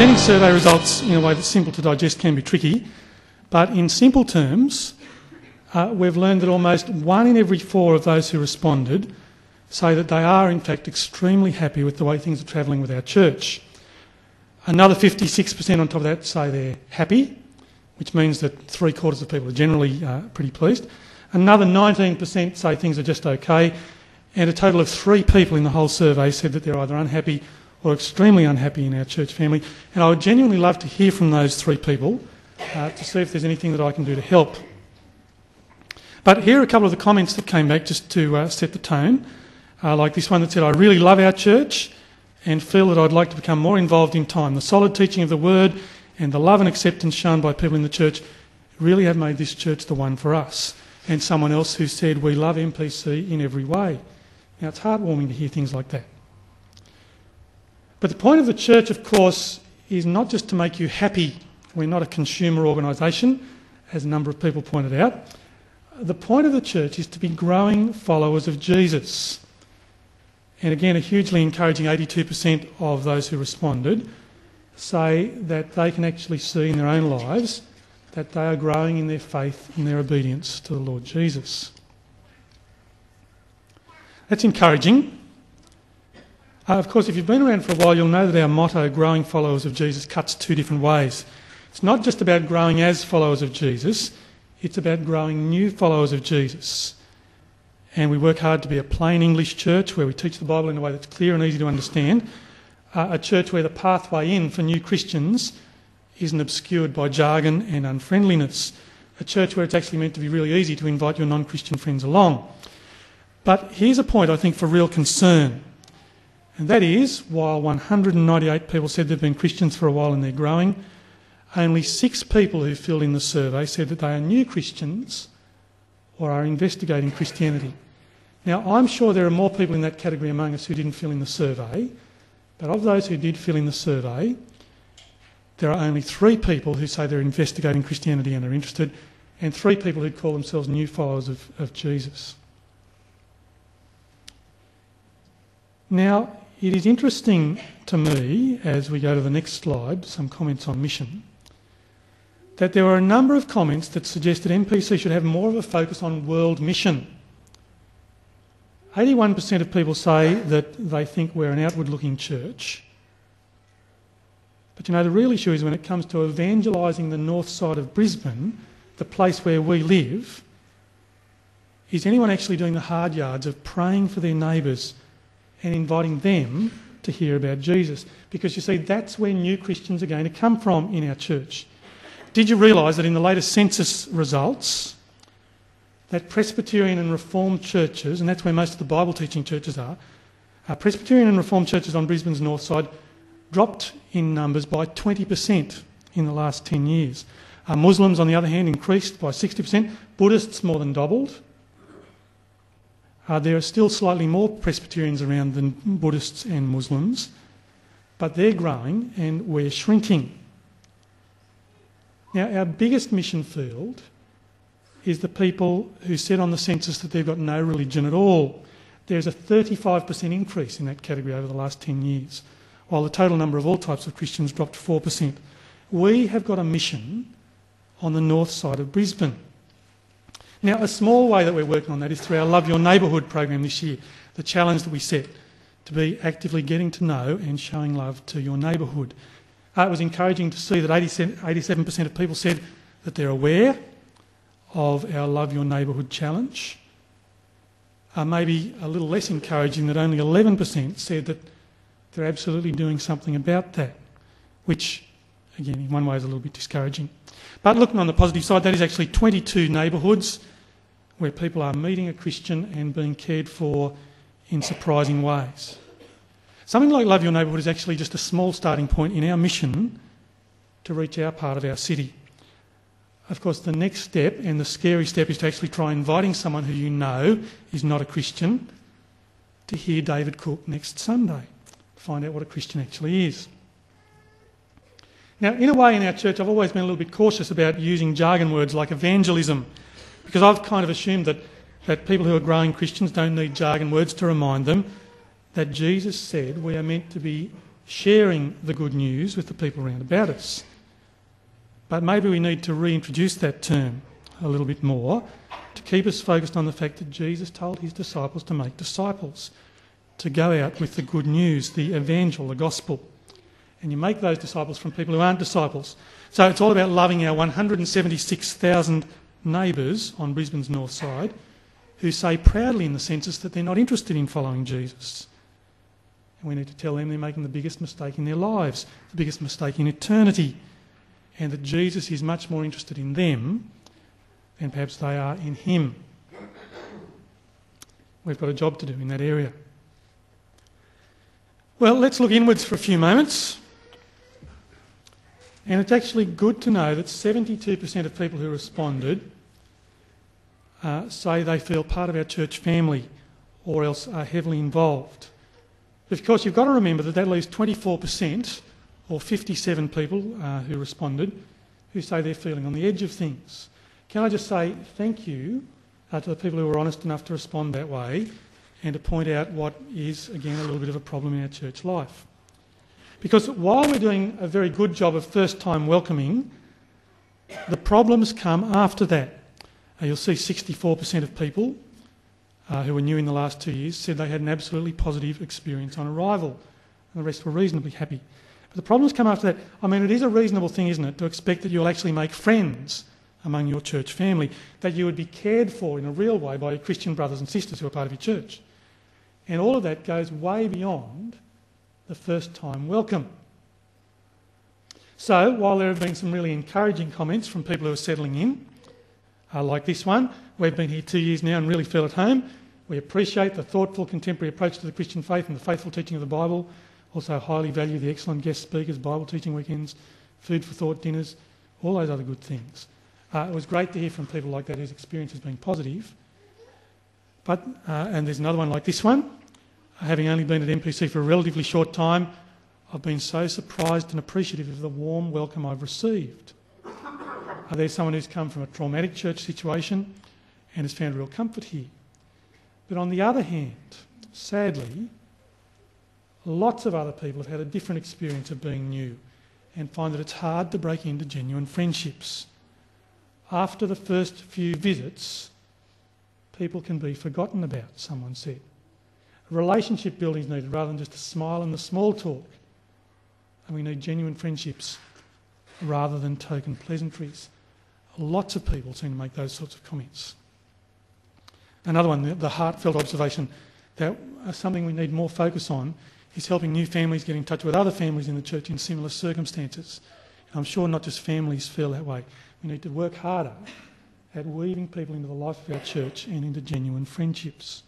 presenting survey results in a way that's simple to digest can be tricky, but in simple terms, we've learned that almost 1 in every 4 of those who responded say that they are in fact extremely happy with the way things are travelling with our church. Another 56% on top of that say they're happy, which means that 3/4 of people are generally pretty pleased. Another 19% say things are just okay, and a total of 3 people in the whole survey said that they're either unhappy or extremely unhappy in our church family. And I would genuinely love to hear from those 3 people to see if there's anything that I can do to help. But here are a couple of the comments that came back just to set the tone, like this one that said, "I really love our church and feel that I'd like to become more involved in time. The solid teaching of the word and the love and acceptance shown by people in the church really have made this church the one for us." And someone else who said, "We love MPC in every way." Now, it's heartwarming to hear things like that. But the point of the church, of course, is not just to make you happy. We're not a consumer organisation, as a number of people pointed out. The point of the church is to be growing followers of Jesus. And again, a hugely encouraging 82% of those who responded say that they can actually see in their own lives that they are growing in their faith, in their obedience to the Lord Jesus. That's encouraging. Of course, if you've been around for a while, you'll know that our motto, growing followers of Jesus, cuts 2 different ways. It's not just about growing as followers of Jesus, it's about growing new followers of Jesus. And we work hard to be a plain English church where we teach the Bible in a way that's clear and easy to understand, a church where the pathway in for new Christians isn't obscured by jargon and unfriendliness, a church where it's actually meant to be really easy to invite your non-Christian friends along. But here's a point, I think, for real concern. And that is, while 198 people said they've been Christians for a while and they're growing, only 6 people who filled in the survey said that they are new Christians or are investigating Christianity. Now, I'm sure there are more people in that category among us who didn't fill in the survey, but of those who did fill in the survey, there are only 3 people who say they're investigating Christianity and are interested, and 3 people who call themselves new followers of Jesus. Now, it is interesting to me, as we go to the next slide, some comments on mission, that there were a number of comments that suggested MPC should have more of a focus on world mission. 81% of people say that they think we're an outward-looking church. But you know, the real issue is when it comes to evangelising the north side of Brisbane, the place where we live, is anyone actually doing the hard yards of praying for their neighbours and inviting them to hear about Jesus? Because you see, that's where new Christians are going to come from in our church. Did you realise that in the latest census results, that Presbyterian and Reformed churches, and that's where most of the Bible teaching churches are, Presbyterian and Reformed churches on Brisbane's north side dropped in numbers by 20% in the last 10 years. Muslims, on the other hand, increased by 60%. Buddhists more than doubled. There are still slightly more Presbyterians around than Buddhists and Muslims, but they're growing and we're shrinking. Now, our biggest mission field is the people who said on the census that they've got no religion at all. There's a 35% increase in that category over the last 10 years, while the total number of all types of Christians dropped 4%. We have got a mission on the north side of Brisbane. Now, a small way that we're working on that is through our Love Your Neighbourhood program this year, the challenge that we set to be actively getting to know and showing love to your neighbourhood. It was encouraging to see that 87% of people said that they're aware of our Love Your Neighbourhood challenge. Maybe a little less encouraging that only 11% said that they're absolutely doing something about that, which, again, in one way is a little bit discouraging. But looking on the positive side, that is actually 22 neighbourhoods where people are meeting a Christian and being cared for in surprising ways. Something like Love Your Neighbourhood is actually just a small starting point in our mission to reach our part of our city. Of course, the next step, and the scary step, is to actually try inviting someone who you know is not a Christian to hear David Cook next Sunday, find out what a Christian actually is. Now, in a way in our church, I've always been a little bit cautious about using jargon words like evangelism, because I've kind of assumed that people who are growing Christians don't need jargon words to remind them that Jesus said we are meant to be sharing the good news with the people around about us. But maybe we need to reintroduce that term a little bit more to keep us focused on the fact that Jesus told his disciples to make disciples, to go out with the good news, the evangel, the gospel. And you make those disciples from people who aren't disciples. So it's all about loving our 176,000 neighbours on Brisbane's north side who say proudly in the census that they're not interested in following Jesus. And we need to tell them they're making the biggest mistake in their lives, the biggest mistake in eternity, and that Jesus is much more interested in them than perhaps they are in him. We've got a job to do in that area. Well, let's look inwards for a few moments. And it's actually good to know that 72% of people who responded say they feel part of our church family or else are heavily involved. But of course, you've got to remember that leaves 24% or 57 people who responded who say they're feeling on the edge of things. Can I just say thank you to the people who were honest enough to respond that way and to point out what is, again, a little bit of a problem in our church life. Because while we're doing a very good job of first-time welcoming, the problems come after that. You'll see 64% of people who were new in the last 2 years said they had an absolutely positive experience on arrival, and the rest were reasonably happy. But the problems come after that. I mean, it is a reasonable thing, isn't it, to expect that you'll actually make friends among your church family, that you would be cared for in a real way by your Christian brothers and sisters who are part of your church. And all of that goes way beyond the first-time welcome. So, while there have been some really encouraging comments from people who are settling in, like this one, we've been here 2 years now and really feel at home. We appreciate the thoughtful contemporary approach to the Christian faith and the faithful teaching of the Bible. Also highly value the excellent guest speakers, Bible teaching weekends, food for thought dinners, all those other good things. It was great to hear from people like that whose experience has been positive. But, and there's another one like this one. Having only been at MPC for a relatively short time, I've been so surprised and appreciative of the warm welcome I've received. There's someone who's come from a traumatic church situation and has found real comfort here. But on the other hand, sadly, lots of other people have had a different experience of being new and find that it's hard to break into genuine friendships. After the first few visits, people can be forgotten about, someone said. Relationship building is needed rather than just a smile and the small talk. And we need genuine friendships rather than token pleasantries. Lots of people seem to make those sorts of comments. Another one, the heartfelt observation that something we need more focus on is helping new families get in touch with other families in the church in similar circumstances. And I'm sure not just families feel that way. We need to work harder at weaving people into the life of our church and into genuine friendships.